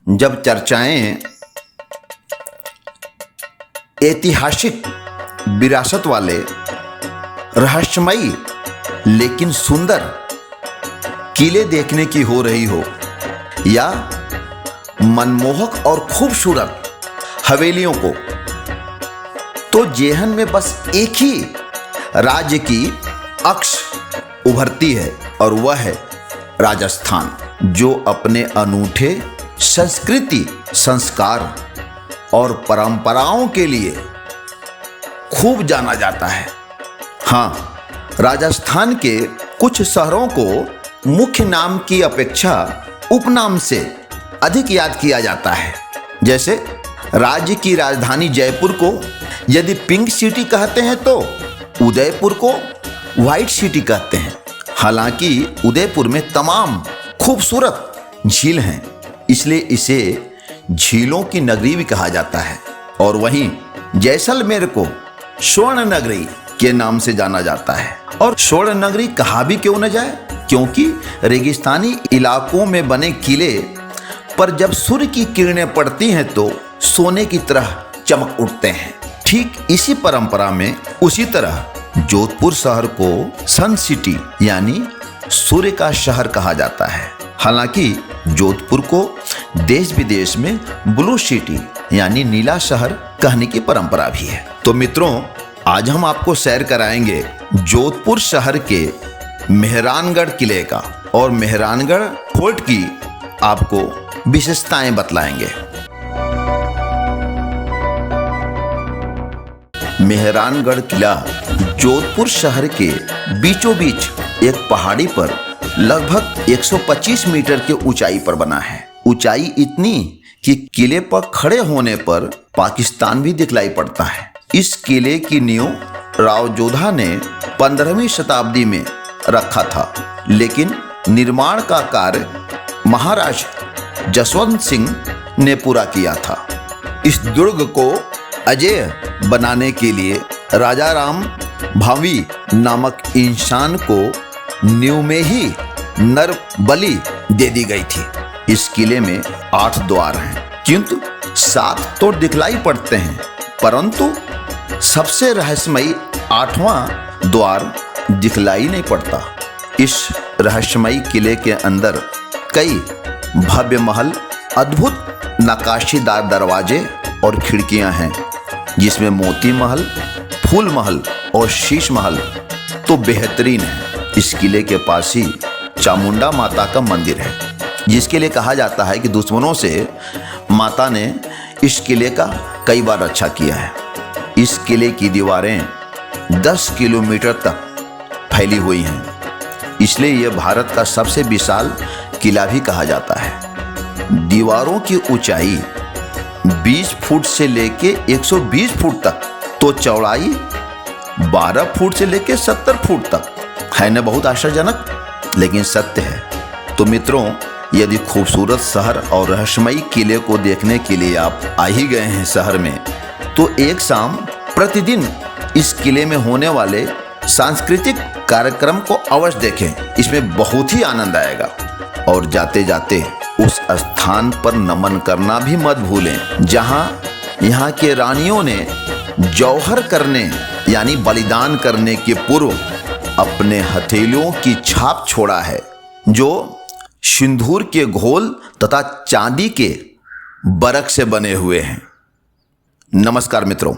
जब चर्चाएं ऐतिहासिक विरासत वाले रहस्यमयी लेकिन सुंदर किले देखने की हो रही हो या मनमोहक और खूबसूरत हवेलियों को, तो जेहन में बस एक ही राज्य की अक्ष उभरती है और वह है राजस्थान, जो अपने अनूठे संस्कृति, संस्कार और परंपराओं के लिए खूब जाना जाता है। हाँ, राजस्थान के कुछ शहरों को मुख्य नाम की अपेक्षा उपनाम से अधिक याद किया जाता है। जैसे राज्य की राजधानी जयपुर को यदि पिंक सिटी कहते हैं तो उदयपुर को व्हाइट सिटी कहते हैं। हालांकि उदयपुर में तमाम खूबसूरत झील हैं, इसलिए इसे झीलों की नगरी भी कहा जाता है। और वहीं जैसलमेर को स्वर्ण नगरी के नाम से जाना जाता है। और स्वर्ण नगरी कहा भी क्यों न जाए, क्योंकि रेगिस्तानी इलाकों में बने किले पर जब सूर्य की किरणें पड़ती हैं तो सोने की तरह चमक उठते हैं। ठीक इसी परंपरा में उसी तरह जोधपुर शहर को सन सिटी यानी सूर्य का शहर कहा जाता है। हालांकि जोधपुर को देश विदेश में ब्लू सिटी यानी नीला शहर कहने की परंपरा भी है। तो मित्रों, आज हम आपको सैर कराएंगे जोधपुर शहर के मेहरानगढ़ किले का, और मेहरानगढ़ फोर्ट की आपको विशेषताएं बतलाएंगे। मेहरानगढ़ किला जोधपुर शहर के बीचों बीच एक पहाड़ी पर लगभग 125 मीटर के ऊंचाई पर बना है। ऊंचाई इतनी कि किले पर खड़े होने पर पाकिस्तान भी दिखलाई पड़ता है। इस किले की नींव राव जोधा ने 15वीं शताब्दी में रखा था, लेकिन निर्माण का कार्य महाराज जसवंत सिंह ने पूरा किया था। इस दुर्ग को अजेय बनाने के लिए राजा राम भावी नामक इंसान को नींव में ही नर बलि दे दी गई थी। इस किले में 8 द्वार हैं, किंतु 7 तो दिखलाई पड़ते हैं, परंतु सबसे रहस्यमयी 8वां द्वार दिखलाई नहीं पड़ता। इस रहस्यमयी किले के अंदर कई भव्य महल, अद्भुत नक्काशीदार दरवाजे और खिड़कियां हैं, जिसमें मोती महल, फूल महल और शीश महल तो बेहतरीन है। इस किले के पास ही चामुंडा माता का मंदिर है, जिसके लिए कहा जाता है कि दुश्मनों से माता ने इस किले का कई बार रक्षा किया है। इस किले की दीवारें 10 किलोमीटर तक फैली हुई हैं, इसलिए यह भारत का सबसे विशाल किला भी कहा जाता है। दीवारों की ऊंचाई 20 फुट से लेके 120 फुट तक, तो चौड़ाई 12 फुट से लेके 70 फुट तक है। न बहुत आश्चर्यजनक, लेकिन सत्य है। तो मित्रों, यदि खूबसूरत शहर और रहस्यमयी किले को देखने के लिए आप आ ही गए हैं शहर में, तो एक शाम प्रतिदिन इस किले में होने वाले सांस्कृतिक कार्यक्रम को अवश्य देखें। इसमें बहुत ही आनंद आएगा। और जाते जाते उस स्थान पर नमन करना भी मत भूलें, जहां यहाँ के रानियों ने जौहर करने यानी बलिदान करने के पूर्व अपने हथेलियों की छाप छोड़ा है, जो सिंदूर के घोल तथा चांदी के बरक से बने हुए हैं। नमस्कार मित्रों।